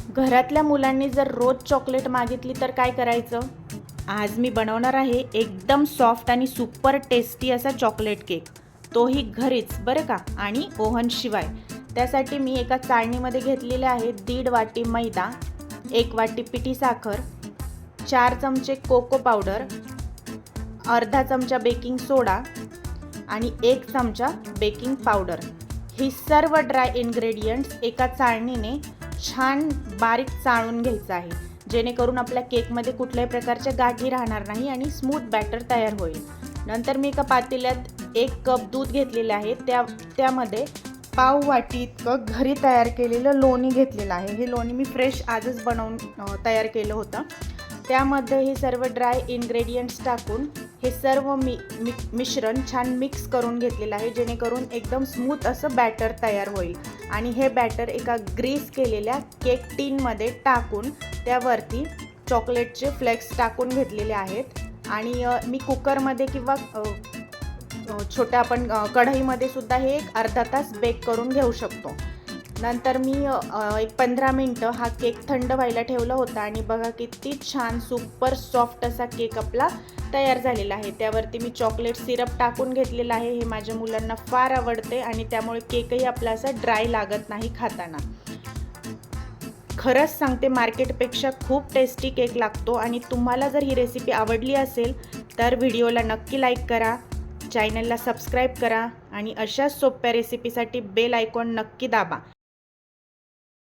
घरातल्या मुलांनी जर रोज चॉकलेट मागितली तर काय करायचं? आज मी बनवणार आहे एकदम सॉफ्ट आणि सुपर टेस्टी असा चॉकलेट केक, तोही घरीच बरं का, आणि ओव्हनशिवाय. त्यासाठी मी एका चाळणीमध्ये घेतलेले आहे 1.5 वाटी मैदा, 1 वाटी पिठी साखर, 4 चमचे कोको पावडर, अर्धा चमचा बेकिंग सोडा आणि 1 चमचा बेकिंग पावडर. ही सर्व ड्राय इन्ग्रेडियंट्स एका चाळणीने छान बारीक चाळून घ्यायचं आहे, जेणेकरून आपल्या केकमध्ये कुठल्याही प्रकारच्या गाठी राहणार नाही आणि स्मूथ बॅटर तयार होईल. नंतर मी एका पातेल्यात 1 कप दूध घेतलेले आहे. त्यामध्ये पाव वाटी इतकं घरी तयार केलेलं लोणी घेतलेलं आहे. हे लोणी मी फ्रेश आजच बनवून तयार केलं होतं. त्यामध्ये हे सर्व ड्राय इन्ग्रेडियंट्स टाकून हे सर्व मिश्रण छान मिक्स करून घेतलेलं आहे, जेणेकरून एकदम स्मूथ असं बॅटर तयार होईल. आणि हे बॅटर एका ग्रीस केलेल्या केक टीनमध्ये टाकून त्यावरती चॉकलेटचे फ्लेक्स टाकून घेतलेले आहेत. आणि मी कुकरमध्ये किंवा छोट्या आपण कढईमध्ये सुद्धा हे एक अर्धा तास बेक करून घेऊ शकतो. नंतर मी एक 15 मिनटं हा केक थंड व्हायला ठेवला होता आणि बघा किती छान सुपर सॉफ्ट असा केक आपला तयार झालेला आहे. त्यावरती मी चॉकलेट सिरप टाकून घेतलेला आहे. हे माझ्या मुलांना फार आवडते आणि त्यामुळे केकही आपला असा ड्राय लागत नाही खाताना. खरंच सांगते, मार्केटपेक्षा खूप टेस्टी केक लागतो. आणि तुम्हाला जर ही रेसिपी आवडली असेल तर व्हिडिओला नक्की लाईक करा, चॅनलला सबस्क्राईब करा आणि अशाच सोप्या रेसिपीसाठी बेल आयकॉन नक्की दाबा.